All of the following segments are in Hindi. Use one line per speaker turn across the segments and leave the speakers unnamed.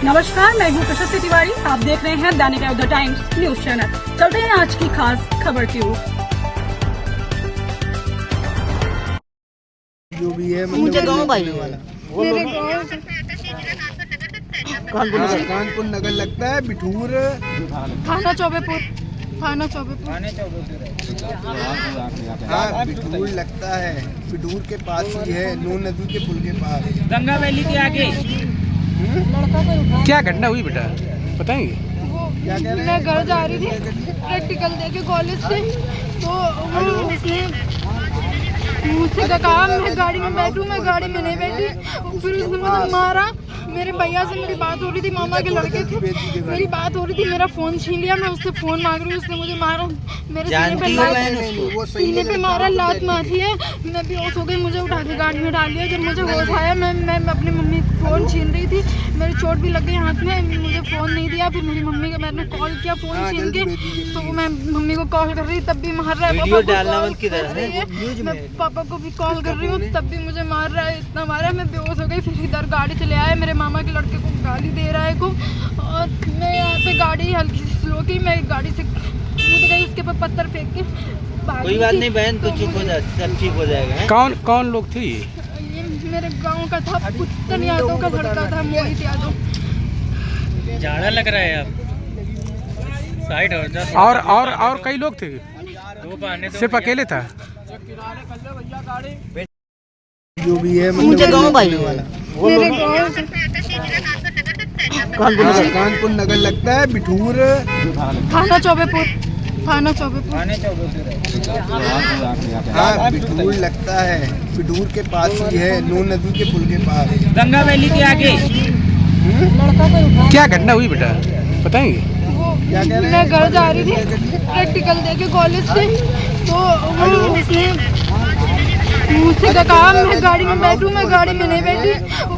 नमस्कार, मैं हूँ प्रशस्ति तिवारी। आप देख रहे हैं दैनिक द टाइम्स न्यूज चैनल। चलते हैं आज की खास खबर की ओर।
जो भी है
मुझे गाँव भाई
मेरे कानपुर नगर लगता है, बिठूर
थाना चौबेपुर।
हाँ, बिठूर लगता है। बिठूर के पास ही है, नून नदी के पुल के पास,
गंगा वैली के आगे।
क्या घटना हुई बेटा, बताएंगे?
मैं घर जा रही थी प्रैक्टिकल देके कॉलेज से, तो वो उसने मुझसे कहा मैं गाड़ी में बैठूं, मैं गाड़ी में नहीं बैठी। फिर उसने मुझे मारा। मेरे भैया से मेरी बात हो रही थी, मामा के लड़के थे, मेरी बात हो रही थी, मेरा फ़ोन छीन लिया। मैं उससे फ़ोन मांग रही हूँ, उसने मुझे मारा, मेरे सीने पे मारा, लात मारी है। मैं बेहोश हो गई, मुझे उठा के गाड़ी में डाल लिया। जब मुझे होश आया, मैं अपनी मम्मी फ़ोन छीन रही थी, मेरी चोट भी लग गई हाथ में, मुझे फ़ोन नहीं दिया। फिर मेरी मम्मी को मैंने कॉल किया फ़ोन छीन के, तो मैं मम्मी को कॉल कर रही, तब भी मार रहा है। मैं पापा को भी कॉल कर रही हूँ, तब भी मुझे मार रहा है, इतना मारा। मैं बेहोश हो गई। फिर इधर गाड़ी से ले आए, मेरे मामा के लड़के को गाली दे रहा है को, और मैं यहाँ पे गाड़ी हल्की सी स्लो की, मैं गाड़ी से कूद गई, उसके ऊपर पत्थर फेंक के
कोई बात नहीं बहन, तो चुप हो जा, सब ठीक हो जाएगा।
कौन लोग थे ये?
मेरे गांव का था, पुत्तन यादव का लड़का था, मोहित यादव।
झाड़ा लग रहा है अब साइड हो जा।
और कई लोग थे?
दो पाने
सिर्फ अकेले था?
जो भी है
मुझे गाँव भाई
मेरे गाँव
कानपुर नगर लगता है, बिठूर
थाना चौबेपुर।
हाँ, बिठूर लगता है। बिठूर के पास ही है, नून नदी के पुल के पास,
गंगा वैली के आगे।
क्या घटना हुई बेटा, बताएंगे?
मैं घर जा रही थी प्रैक्टिकल देके कॉलेज से, तो वो उसने मुझसे कहा मैं गाड़ी में बैठूं, मैं गाड़ी में नहीं बैठी।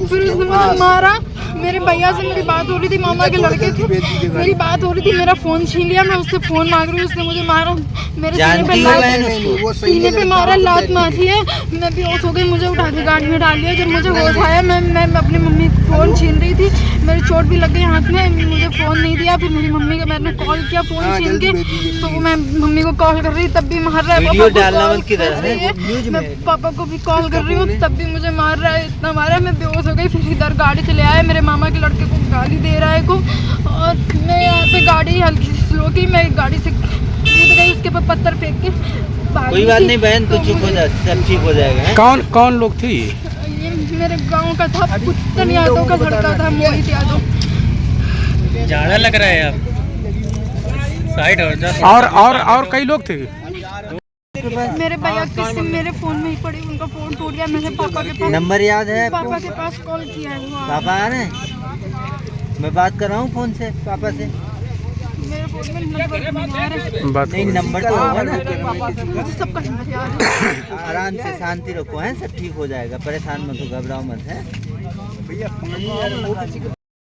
फिर उसने मुझे मारा। मेरे भैया से मेरी बात हो रही थी, मामा के लड़के थे, मेरी बात हो रही थी, मेरा फ़ोन छीन लिया। मैं उससे फ़ोन मांग रही हूँ, उसने मुझे मारा, मेरे सीने पे मारा, लात मारी है। मैं बेहोश हो गई, मुझे उठा के गाड़ी में डाल लिया। जब मुझे होश आया, मैं अपनी मम्मी फ़ोन छीन रही थी, मेरी चोट भी लग गई हाथ में, मुझे फ़ोन नहीं दिया। फिर मेरी मम्मी को मैंने कॉल किया फ़ोन छीन के, तो मैं मम्मी को कॉल कर रही, तब भी मार रहा है। मैं पापा को भी कॉल कर रही हूँ, तब भी मुझे मार रहा है, इतना मारा। मैं बेहोश हो गई। फिर इधर गाड़ी से ले आए, मेरे मामा के लड़के को गाली दे रहा है को, और मैं यहाँ पे गाड़ी हल्की सी स्लो की, मैं गाड़ी से कूद गई, उसके ऊपर पत्थर फेंक के
कोई बात नहीं बहन, तो चुप हो जा, सब ठीक हो जाएगा।
कौन लोग थे ये?
मेरे गांव का था, पुत्तन यादव का लड़का था, मोहित यादव।
झाड़ा लग रहा है अब साइड हो जा।
और कई लोग थे?
मेरे भैया किसी मेरे फोन में ही पड़ी, उनका फोन टूट गया। मैंने पापा के पास
नंबर याद है?
पापा के पास कॉल किया है, वो
पापा आ रहे हैं? मैं बात कर रहा हूँ फोन से पापा से।
मेरे फोन में नंबर नहीं आ रहा।
बात
नहीं, नंबर तो होगा ना।
मुझे सबका नंबर याद है।
आराम से शांति रखो, है सब ठीक हो जाएगा, परेशान मत हो, घबराओ मत है।